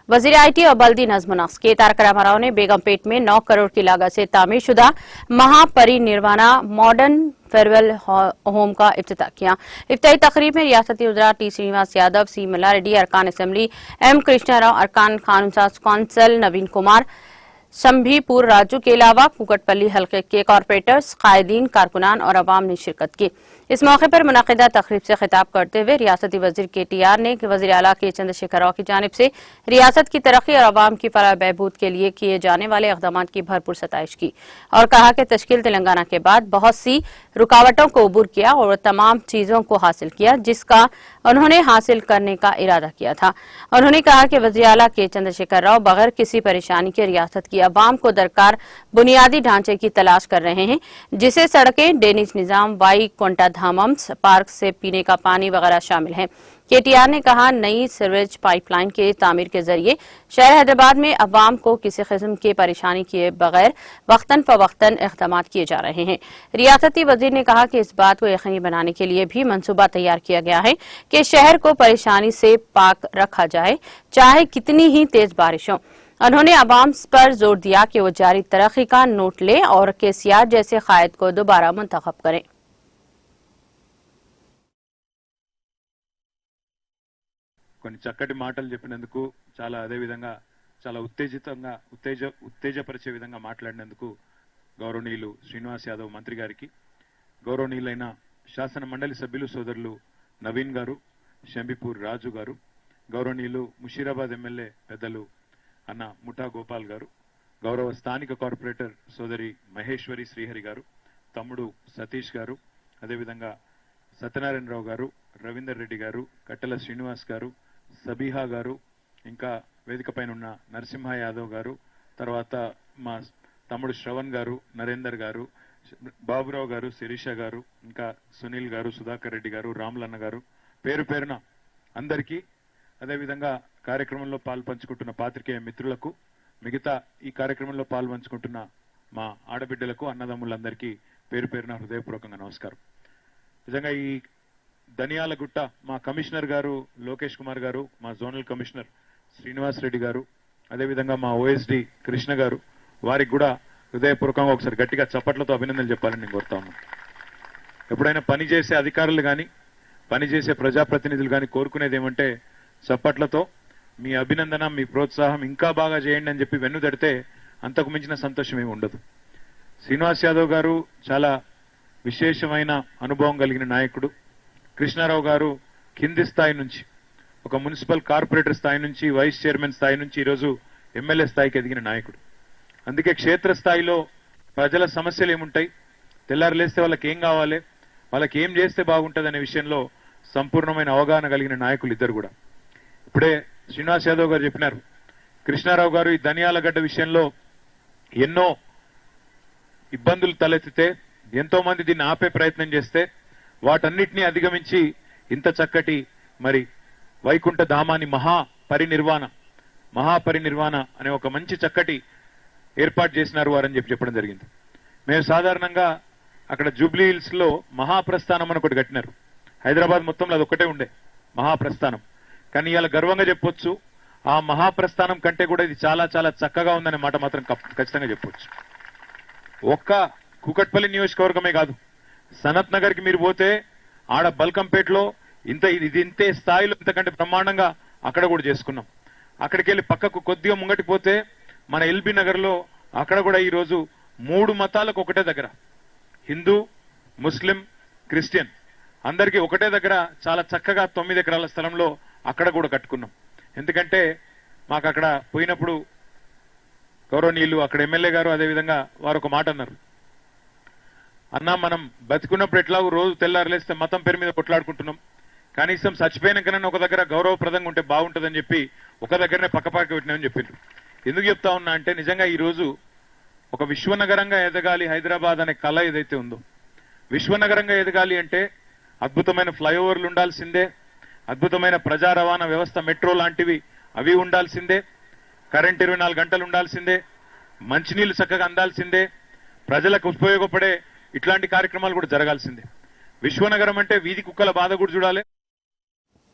वजीर IT और बल्दी नज़्म नक्श के तारक रामाराव ने बेगमपेट में 9 करोड़ की लागत से तामीरशुदा महापरिनिर्वाणा मॉडर्न फेयरवेल होम का इफ्तिताह किया। इफ्तिताही तकरीब में रियासती वज़रा T श्रीनिवास यादव, C मल्लारेड्डी, अरकान असेंबली M कृष्णा राव, अरकान कानून साज कौंसिल नवीन कुमार, शंभीपुर राजू के अलावा कुकटपल्ली हल्के के कॉर्पोरेटर्स, कायदीन, कारकुनान और अवाम ने शिरकत की। इस मौके पर मुनक़िदा तकरीब से खिताब करते हुए रियासती वज़ीर KTR ने वज़ीर आला के चंद्रशेखर राव की जानिब से रियासत की तरक्की और अवाम की फलाह बहबूद के लिए किए जाने वाले इक़दामात की भरपूर सताइश की और कहा कि तश्कील तेलंगाना के बाद बहुत सी रुकावटों को अबूर किया और तमाम चीज़ों को हासिल किया जिसका उन्होंने हासिल करने का इरादा किया था। उन्होंने कहा कि वज़ीर आला के चंद्रशेखर राव बगैर किसी परेशानी के रियासत की अवाम को दरकार बुनियादी ढांचे की तलाश कर रहे हैं, जिसे सड़कें, ड्रेनेज निजाम, वाई कोंटा धामम्स, पार्क से पीने का पानी वगैरह शामिल हैं। KTR ने कहा नई सीवरेज पाइपलाइन के तामीर के जरिए शहर हैदराबाद में अवाम को किसी किस्म की परेशानी किए बगैर वक्तन फवक्तन इक़दाम किए जा रहे हैं। रियासती वज़ीर ने कहा कि इस बात को यकीनी बनाने के लिए भी मंसूबा तैयार किया गया है कि शहर को परेशानी से पाक रखा जाए, चाहे कितनी ही तेज बारिश हो। उन्होंने अवाम पर जोर दिया कि वो जारी तरक्की का नोट लें और KCR जैसे कायद को दोबारा मुंतखब करें। కొన్ని చక్కటి మాటలు చెప్పినందుకు అదే విధంగా చాలా ఉత్తేజపరిచే విధంగా మాట్లాడినందుకు గౌరవనీయులు శ్రీనివాస్ యాదవ్ మంత్రి గారికి, గౌరవనీయులైన శాసన మండలి సభ్యులు సోదరులు నవీన్ గారు, శంభీపూర్ రాజు గారు, గౌరవనీయులు ముషీరాబాద్ ఎమ్మెల్యే పెద్దలు అన్న ముఠా గోపాల్ గారు, గౌరవ స్థానిక కార్పొరేటర్ సోదరి మహేశ్వరి శ్రీహరి గారు, తమ్ముడు సతీష్ గారు, అదే విధంగా సత్యనారాయణరావు గారు, రవీందర్ రెడ్డి గారు, కట్టెల శ్రీనివాస్ గారు, సబీహా గారు, ఇంకా వేదిక పైన ఉన్న నరసింహ యాదవ్ గారు, తర్వాత మా తమ్ముడు శ్రవణ్ గారు, నరేందర్ గారు, బాబురావు గారు, శిరీష గారు, ఇంకా సునీల్ గారు, సుధాకర్ రెడ్డి గారు, రాములన్న గారు, పేరు పేరున అందరికీ, అదేవిధంగా కార్యక్రమంలో పాల్పంచుకుంటున్న పాత్రికేయ మిత్రులకు, మిగతా ఈ కార్యక్రమంలో పాల్పంచుకుంటున్న మా ఆడబిడ్డలకు, అన్నదమ్ములందరికీ పేరు పేరున హృదయపూర్వకంగా నమస్కారం. నిజంగా ఈ ధనియాలగుట్ట మా కమిషనర్ గారు లోకేష్ కుమార్ గారు, మా జోనల్ కమిషనర్ శ్రీనివాస్ రెడ్డి గారు, అదేవిధంగా మా OSD కృష్ణ గారు, వారికి కూడా హృదయపూర్వకంగా ఒకసారి గట్టిగా చప్పట్లతో అభినందనలు చెప్పాలని నేను కోరుతా ఉన్నాను. ఎప్పుడైనా పనిచేసే అధికారులు కానీ పనిచేసే ప్రజాప్రతినిధులు కానీ కోరుకునేది ఏమంటే చప్పట్లతో మీ అభినందన, మీ ప్రోత్సాహం ఇంకా బాగా చేయండి అని చెప్పి వెన్నుదడితే అంతకు మించిన సంతోషం ఏమి ఉండదు. శ్రీనివాస్ యాదవ్ గారు చాలా విశేషమైన అనుభవం కలిగిన నాయకుడు. కృష్ణారావు గారు కింది స్థాయి నుంచి ఒక మున్సిపల్ కార్పొరేటర్ స్థాయి నుంచి వైస్ చైర్మన్ స్థాయి నుంచి ఈరోజు ఎమ్మెల్యే స్థాయికి ఎదిగిన నాయకుడు. అందుకే క్షేత్రస్థాయిలో ప్రజల సమస్యలు ఏముంటాయి, తెల్లారు లేస్తే వాళ్ళకి ఏం కావాలి, వాళ్ళకి ఏం చేస్తే బాగుంటుంది అనే విషయంలో సంపూర్ణమైన అవగాహన కలిగిన నాయకులు ఇద్దరు కూడా. ఇప్పుడే శ్రీనివాస్ యాదవ్ గారు చెప్పినారు, కృష్ణారావు గారు ఈ ధనియాలగడ్డ విషయంలో ఎన్నో ఇబ్బందులు తలెత్తితే, ఎంతో మంది దీన్ని ఆపే ప్రయత్నం చేస్తే వాటన్నిటినీ అధిగమించి ఇంత చక్కటి మరి వైకుంఠ ధామాన్ని మహాపరినిర్వాణ అనే ఒక మంచి చక్కటి ఏర్పాటు చేసినారు వారని చెప్పడం జరిగింది. మేము సాధారణంగా అక్కడ జూబ్లీ హిల్స్ లో మహాప్రస్థానం అని ఒకటి కట్టినారు. హైదరాబాద్ మొత్తంలో అది ఒకటే ఉండే మహాప్రస్థానం. కానీ ఇలా గర్వంగా చెప్పొచ్చు, ఆ మహాప్రస్థానం కంటే కూడా ఇది చాలా చాలా చక్కగా ఉందనే మాట మాత్రం ఖచ్చితంగా చెప్పొచ్చు. ఒక్క కూకట్పల్లి నియోజకవర్గమే కాదు, సనత్ నగర్ కి మీరు పోతే ఆడ బల్కంపేటలో ఇంతే స్థాయిలో ఇంతకంటే బ్రహ్మాండంగా అక్కడ కూడా చేసుకున్నాం. అక్కడికి వెళ్ళి పక్కకు కొద్దిగా ముంగటి పోతే మన LB నగర్ లో అక్కడ కూడా ఈ రోజు 3 మతాలకు ఒకటే దగ్గర, హిందూ, ముస్లిం, క్రిస్టియన్ అందరికీ ఒకటే దగ్గర చాలా చక్కగా 9 ఎకరాల స్థలంలో అక్కడ కూడా కట్టుకున్నాం. ఎందుకంటే మాకు అక్కడ పోయినప్పుడు గౌరవనీయులు అక్కడ ఎమ్మెల్యే గారు అదేవిధంగా వారు ఒక మాట అన్నారు, అన్నా మనం బతికున్నప్పుడు ఎట్లాగో రోజు తెల్లారులేస్తే మతం పేరు మీద కొట్లాడుకుంటున్నాం, కనీసం చచ్చిపోయినాకనన్నా ఒక దగ్గర గౌరవప్రదంగా ఉంటే బాగుంటుందని చెప్పి ఒక దగ్గరనే పక్కపక్క పెట్టినామని చెప్పిండ్రు. ఎందుకు చెప్తా ఉన్నా అంటే నిజంగా ఈ రోజు ఒక విశ్వనగరంగా ఎదగాలి హైదరాబాద్ అనే కళ ఏదైతే ఉందో, విశ్వనగరంగా ఎదగాలి అంటే అద్భుతమైన ఫ్లైఓవర్లు ఉండాల్సిందే, అద్భుతమైన ప్రజా రవాణా వ్యవస్థ మెట్రో లాంటివి అవి ఉండాల్సిందే, కరెంట్ 24 గంటలు ఉండాల్సిందే, మంచినీళ్లు చక్కగా అందాల్సిందే, ప్రజలకు ఉపయోగపడే ఇట్లాంటి కార్యక్రమాలు కూడా జరగాల్సిందే. విశ్వనగరం అంటే వీధి కుక్కల బాధ కూడా చూడాలి.